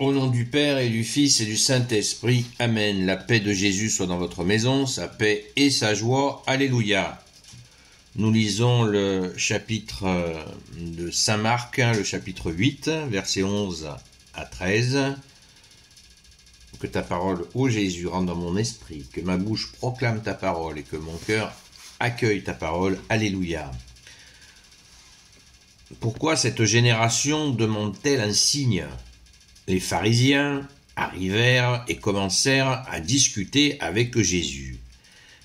Au nom du Père et du Fils et du Saint-Esprit, Amen. La paix de Jésus soit dans votre maison, sa paix et sa joie. Alléluia. Nous lisons le chapitre de Saint Marc, le chapitre 8, versets 11 à 13. Que ta parole, ô Jésus, rentre dans mon esprit, que ma bouche proclame ta parole et que mon cœur accueille ta parole. Alléluia. Pourquoi cette génération demande-t-elle un signe ? Les pharisiens arrivèrent et commencèrent à discuter avec Jésus.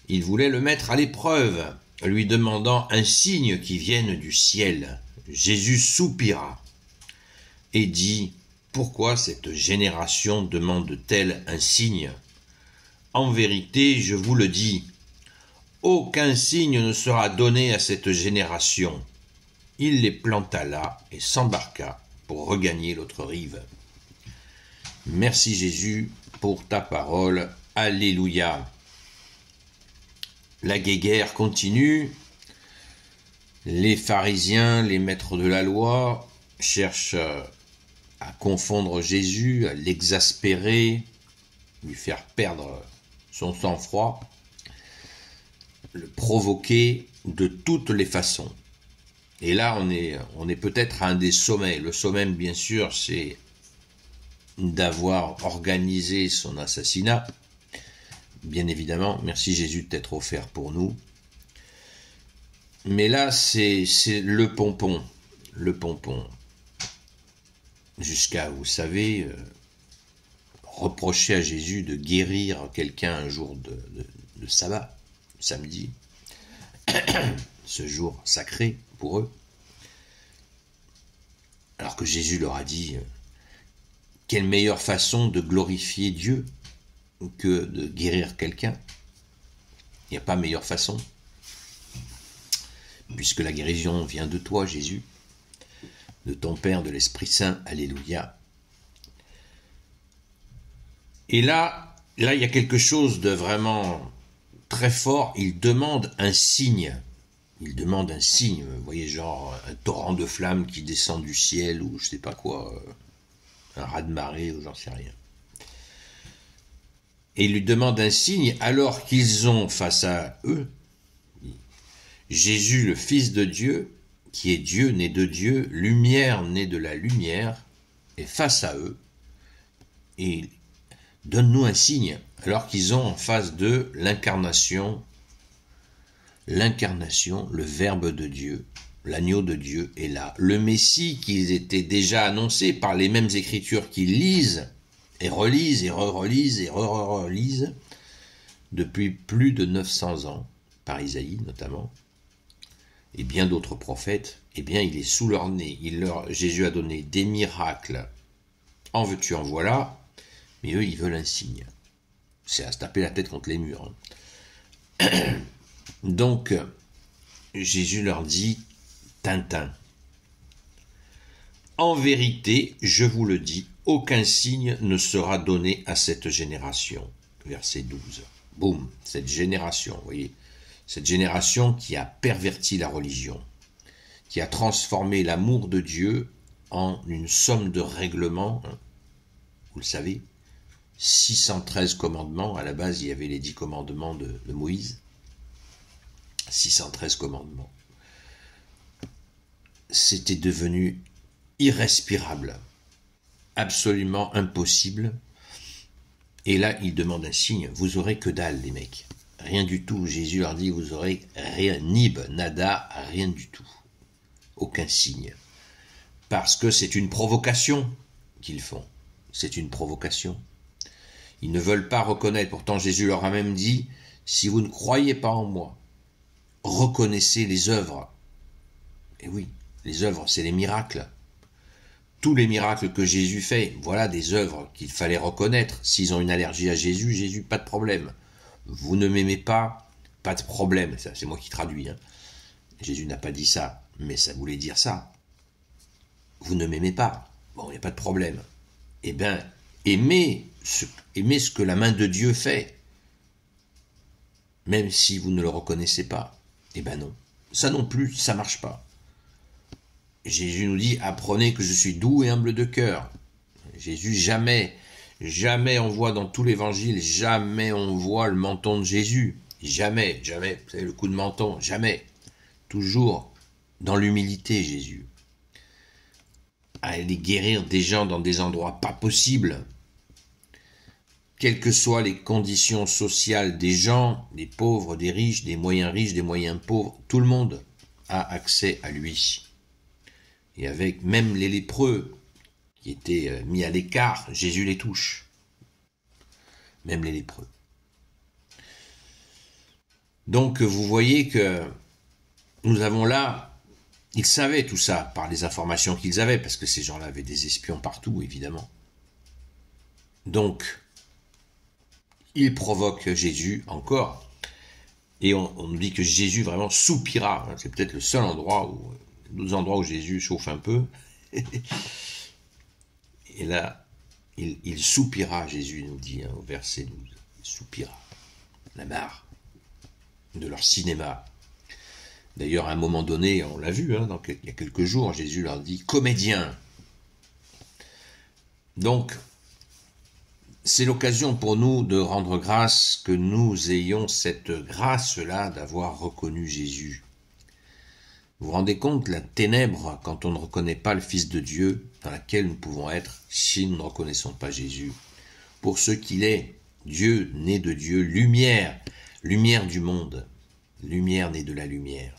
Ils voulaient le mettre à l'épreuve, lui demandant un signe qui vienne du ciel. Jésus soupira et dit : « Pourquoi cette génération demande-t-elle un signe ? En vérité, je vous le dis, aucun signe ne sera donné à cette génération. » Il les planta là et s'embarqua pour regagner l'autre rive. Merci Jésus pour ta parole. Alléluia. La guéguerre continue. Les pharisiens, les maîtres de la loi, cherchent à confondre Jésus, à l'exaspérer, lui faire perdre son sang-froid, le provoquer de toutes les façons. Et là, on est peut-être à un des sommets. Le sommet, bien sûr, c'est d'avoir organisé son assassinat. Bien évidemment, merci Jésus de t'être offert pour nous. Mais là, c'est le pompon. Le pompon. Jusqu'à, vous savez, reprocher à Jésus de guérir quelqu'un un jour de sabbat, samedi. Ce jour sacré pour eux. Alors que Jésus leur a dit, quelle meilleure façon de glorifier Dieu que de guérir quelqu'un ? Il n'y a pas meilleure façon. Puisque la guérison vient de toi, Jésus, de ton Père, de l'Esprit Saint, alléluia. Et là, il y a quelque chose de vraiment très fort. Il demande un signe. Il demande un signe, vous voyez, genre un torrent de flammes qui descend du ciel ou je sais pas quoi, un raz-de-marée ou j'en sais rien. Et il lui demande un signe alors qu'ils ont face à eux Jésus, le Fils de Dieu, qui est Dieu, né de Dieu, lumière, né de la lumière, est face à eux et donne-nous un signe alors qu'ils ont en face d'eux l'incarnation, le Verbe de Dieu, l'agneau de Dieu est là. Le Messie qu'ils étaient déjà annoncé par les mêmes Écritures qu'ils lisent et relisent et re-relisent et re-relisent depuis plus de 900 ans, par Isaïe notamment, et bien d'autres prophètes, eh bien il est sous leur nez. Jésus a donné des miracles, en veux-tu, en voilà, mais eux ils veulent un signe. C'est à se taper la tête contre les murs. Donc, Jésus leur dit, Tintin, en vérité, je vous le dis, aucun signe ne sera donné à cette génération. Verset 12. Boum, cette génération, vous voyez, cette génération qui a perverti la religion, qui a transformé l'amour de Dieu en une somme de règlements, vous le savez, 613 commandements, à la base il y avait les 10 commandements de Moïse, 613 commandements. C'était devenu irrespirable, absolument impossible. Et là, il demande un signe. Vous aurez que dalle, les mecs. Rien du tout. Jésus leur dit, vous aurez rien, nib, nada, rien du tout. Aucun signe. Parce que c'est une provocation qu'ils font. C'est une provocation. Ils ne veulent pas reconnaître. Pourtant, Jésus leur a même dit, si vous ne croyez pas en moi, reconnaissez les œuvres. Et oui, les œuvres, c'est les miracles. Tous les miracles que Jésus fait, voilà des œuvres qu'il fallait reconnaître. S'ils ont une allergie à Jésus, Jésus, pas de problème. Vous ne m'aimez pas, pas de problème. Ça, c'est moi qui traduis. Jésus n'a pas dit ça, mais ça voulait dire ça. Vous ne m'aimez pas. Bon, il n'y a pas de problème. Eh bien, aimez ce que la main de Dieu fait. Même si vous ne le reconnaissez pas. Eh bien non. Ça non plus, ça ne marche pas. Jésus nous dit, apprenez que je suis doux et humble de cœur. Jésus, jamais, jamais on voit dans tout l'évangile, jamais on voit le menton de Jésus. Jamais, jamais, vous savez, le coup de menton, jamais. Toujours dans l'humilité, Jésus. À aller guérir des gens dans des endroits pas possibles. Quelles que soient les conditions sociales des gens, des pauvres, des riches, des moyens pauvres, tout le monde a accès à lui. Et avec même les lépreux qui étaient mis à l'écart, Jésus les touche. Même les lépreux. Donc vous voyez que nous avons là, ils savaient tout ça par les informations qu'ils avaient, parce que ces gens-là avaient des espions partout, évidemment. Donc, ils provoquent Jésus encore, et on nous dit que Jésus vraiment soupira. C'est peut-être le seul endroit où Jésus chauffe un peu. Et là, il soupira, Jésus nous dit au verset 12, il soupira, la marre de leur cinéma. D'ailleurs, à un moment donné, on l'a vu, il y a quelques jours, Jésus leur dit « comédien ». Donc, c'est l'occasion pour nous de rendre grâce que nous ayons cette grâce-là d'avoir reconnu Jésus. Vous vous rendez compte la ténèbre quand on ne reconnaît pas le Fils de Dieu dans laquelle nous pouvons être si nous ne reconnaissons pas Jésus. Pour ce qu'il est, Dieu né de Dieu, lumière, lumière du monde, lumière née de la lumière.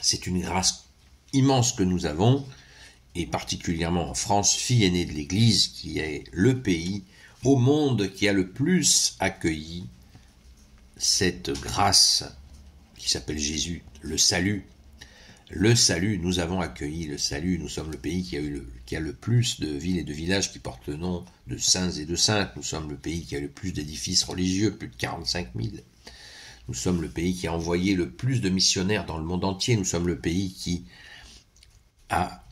C'est une grâce immense que nous avons, et particulièrement en France, fille aînée de l'Église, qui est le pays au monde qui a le plus accueilli cette grâce qui s'appelle Jésus, le salut. Le salut, nous avons accueilli le salut, nous sommes le pays qui a le plus de villes et de villages qui portent le nom de saints et de saintes, nous sommes le pays qui a le plus d'édifices religieux, plus de 45 000. Nous sommes le pays qui a envoyé le plus de missionnaires dans le monde entier. Nous sommes le pays qui a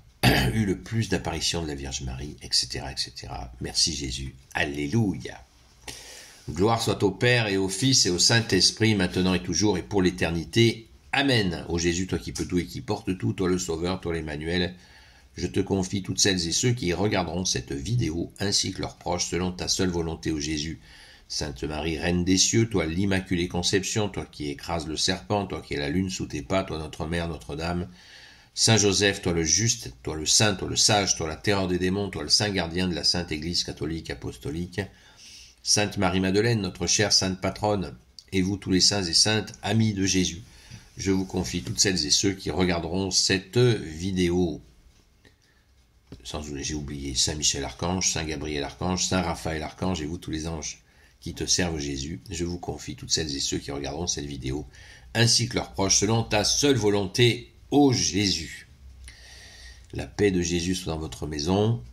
eu le plus d'apparitions de la Vierge Marie, etc., etc. Merci Jésus. Alléluia. Gloire soit au Père et au Fils et au Saint-Esprit, maintenant et toujours et pour l'éternité. Amen. Ô Jésus, toi qui peux tout et qui portes tout, toi le Sauveur, toi l'Emmanuel, je te confie toutes celles et ceux qui regarderont cette vidéo, ainsi que leurs proches, selon ta seule volonté, ô Jésus. Sainte Marie, Reine des cieux, toi l'Immaculée Conception, toi qui écrases le serpent, toi qui es la lune sous tes pas, toi notre Mère, Notre-Dame. Saint Joseph, toi le juste, toi le saint, toi le sage, toi la terreur des démons, toi le saint gardien de la Sainte Église catholique apostolique. Sainte Marie-Madeleine, notre chère Sainte Patronne, et vous tous les saints et saintes, amis de Jésus, je vous confie toutes celles et ceux qui regarderont cette vidéo. J'ai oublié Saint Michel Archange, Saint Gabriel Archange, Saint Raphaël Archange et vous tous les anges qui te servent Jésus, je vous confie toutes celles et ceux qui regarderont cette vidéo, ainsi que leurs proches, selon ta seule volonté, ô Jésus. La paix de Jésus soit dans votre maison.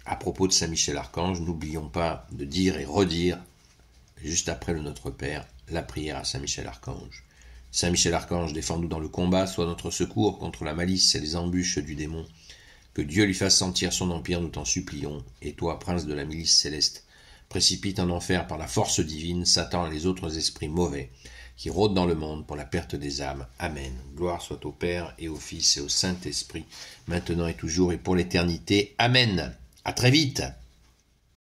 À propos de Saint Michel Archange, n'oublions pas de dire et redire, juste après le Notre Père, la prière à Saint Michel Archange. Saint Michel Archange, défends-nous dans le combat, sois notre secours contre la malice et les embûches du démon. Que Dieu lui fasse sentir son empire, nous t'en supplions. Et toi, prince de la milice céleste, précipite en enfer par la force divine Satan et les autres esprits mauvais qui rôdent dans le monde pour la perte des âmes. Amen. Gloire soit au Père et au Fils et au Saint-Esprit, maintenant et toujours et pour l'éternité. Amen. À très vite.